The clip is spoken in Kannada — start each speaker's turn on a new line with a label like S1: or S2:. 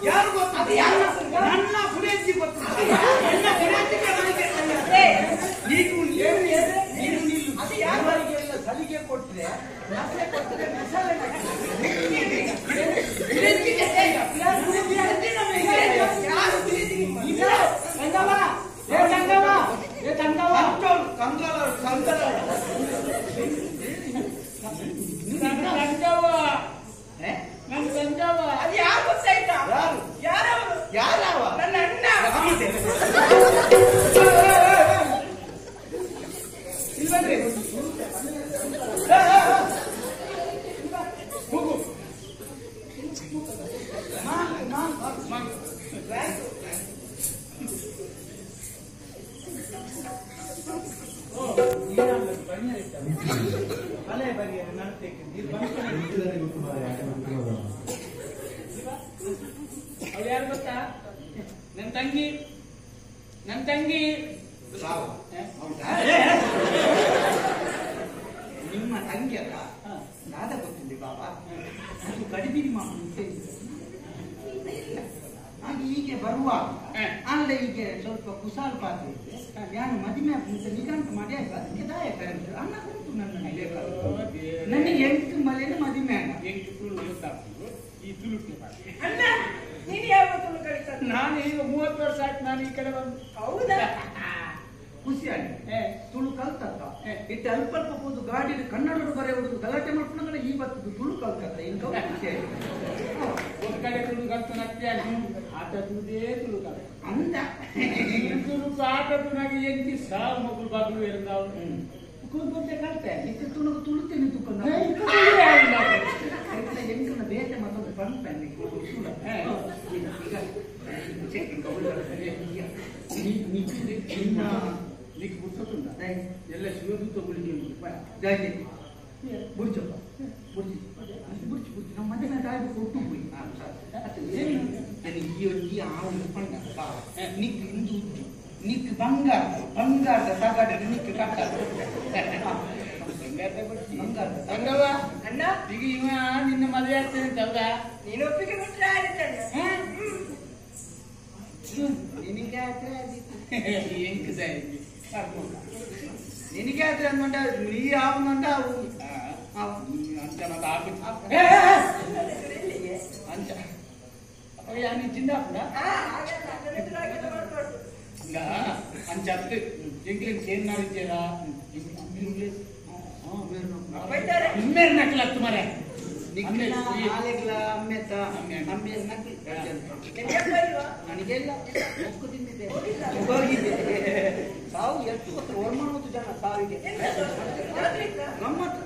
S1: ಯಾರು ಗೊತ್ತು? ನನ್ನ ಪುರೇಜಿ ಗೊತ್ತು. ನನ್ನ ಪುರೇಜಿಗೆ ನೀನು ಯಾರಿಗೆಲ್ಲ ಸಲಿಗೆ ಕೊಟ್ರೆ ಮಸಾಲೆ ಅದು ಯಾರು ಗೊತ್ತಾಯ್ತಾ? ಯಾರವ? ನನ್ನ ಅಣ್ಣ. ಇಲ್ವನ್ರಿ ಹೋಗು. ಮಳೆ ಬಗೆಯ ನಡತೆಗೆ ಅವ್ರು ಯಾರು ಗೊತ್ತಾ? ನನ್ನ ತಂಗಿ ನಿಮ್ಮ ತಂಗಿ ಅಲ್ಲ ದಾದ ಗೊತ್ತಿದೆ ಬಾಬಾ. ಅದು ಕಡಿಬಿಡಿ ಮಾಡಿ ನಾನು ಹೀಗೆ ಬರುವಾಗ ಅಲ್ಲ ಹೀಗೆ ಸ್ವಲ್ಪ ಕುಸಾಲ್ ಪಾತ್ರೆ ನಾನು ಮದುವೆ ನಿಗಂಟು ಮಾಡಿ ಆಯ್ತು. ಅದಕ್ಕೆ ದಾಯಕ ಅನ್ನ ಉಂಟು ನನ್ನ ನನಗೆ 8 ಮಲೆನ ಮದುವೆ ಅಣ್ಣ. 8 ತುಳು ಈ ತುಳುಕಿ ಅಣ್ಣ. ನೀನು ಯಾವ ತುಳು ಕಲಿತ? ನಾನು ಈಗ 30 ವರ್ಷ ಆಯ್ತು ನಾನು ಈ ಕಡೆ ಬಂದು. ಹೌದಾ? ಖುಷಿಯಾಗಿ ತುಳು ಕಲ್ತಕ್ಕ ಇಟ್ಟು ಅಲ್ಪ ಅಲ್ಪ ಹೋದು ಗಾಡಿ ಕನ್ನಡ ಬರೆಯುವುದು ಗಲಾಟೆ ಮಾಡ್ಕೊಂಡ್ರೆ ಇವತ್ತು ತುಳು ಕಲ್ತಕ್ಕ ಈಗ ಖುಷಿಯಾಗಿ ಒಂದು ಕಡೆ ತುಳು ಕಲ್ತು ನಕ್ಕೆ ಆಟ ತುಳುದೇ ತುಳು ಕಲ್ ಅಂದ ತುಳುಕು ಆಟ ತುಣಾಗಿ ಎಂತಿ ಸಾವು ಮಕ್ಕಳು ಬಾಗಿಲು ಇರುತ್ತಾವು ಕೂತ್ಕೊಂಡೆ ಕಲ್ತೆ ನಿತ್ಯ ತುಣುಕು ತುಳುತ್ತೇನೆ ತುಕೊಂಡು ಎಂಟನ ಬೇಟೆ ಮತ್ತೊಂದು ಪಂಪೆ నీకు గుర్తుందా ಎಲ್ಲ ಶಿವದೂತ ಗುಳಿಗೆ ಜಾಯ್ಗೆ ಬುರ್ಜಪ್ಪ ಬುರ್ಜಿ ಬುರ್ಜಿ ಬುರ್ಜಿ ನಮ್ಮ ಮನೆ ಮೇಲೆ ಆಯ್ತು ಕೊಟ್ಟು ಹೋಗಿ ಈ ಆಳು ಪಂಡ ನಿಕ್ ಇಂದು ನಿಕ್ ಬಂಗಾರದ ತಗಡ ನಿಕ್ ಕಟ್ಟ ಬಂಗಾರದ ಅಣ್ಣ ಈಗ ಇವ ನಿನ್ನ ಮದುವೆ ಆಗ್ತೇನೆ ಅಂತ ಹೌದಾ? ನೀನು ಒಪ್ಪಿಗೆ ಬಿಟ್ಟರೆ ನಿನಗೆ ಆದ್ರೆ ಹೆಂಗ್ ನಿನಗೆ ಆದ್ರೆ ಅಂದ್ಕೊಂಡ ನೀ ಆವಂತ ಅಂಚ ಮತ್ತೆ ಅಂಚ ಯಾನಿ ಚಿಂದಾಪುರ ಅಂಚ ಹತ್ತು ಎಂಕ್ಲಿಂಗ್ ಚೇಂಜ್ ಮಾಡಿದ್ದೀರಾ ಇಮ್ಮೇರ್ ನಕ್ಲ ಹತ್ತು ಮರೆ ನನಗೆಲ್ಲ ಮೊಕ್ಕು ತಿಂದಿದ್ದೆ ಹೋಗಿದ್ದೆ. ಸಾವು ಎಷ್ಟು ಹೊತ್ತು 9 ಜನ ಸಾವಿಗೆ ಗಮ್ಮತ್ತು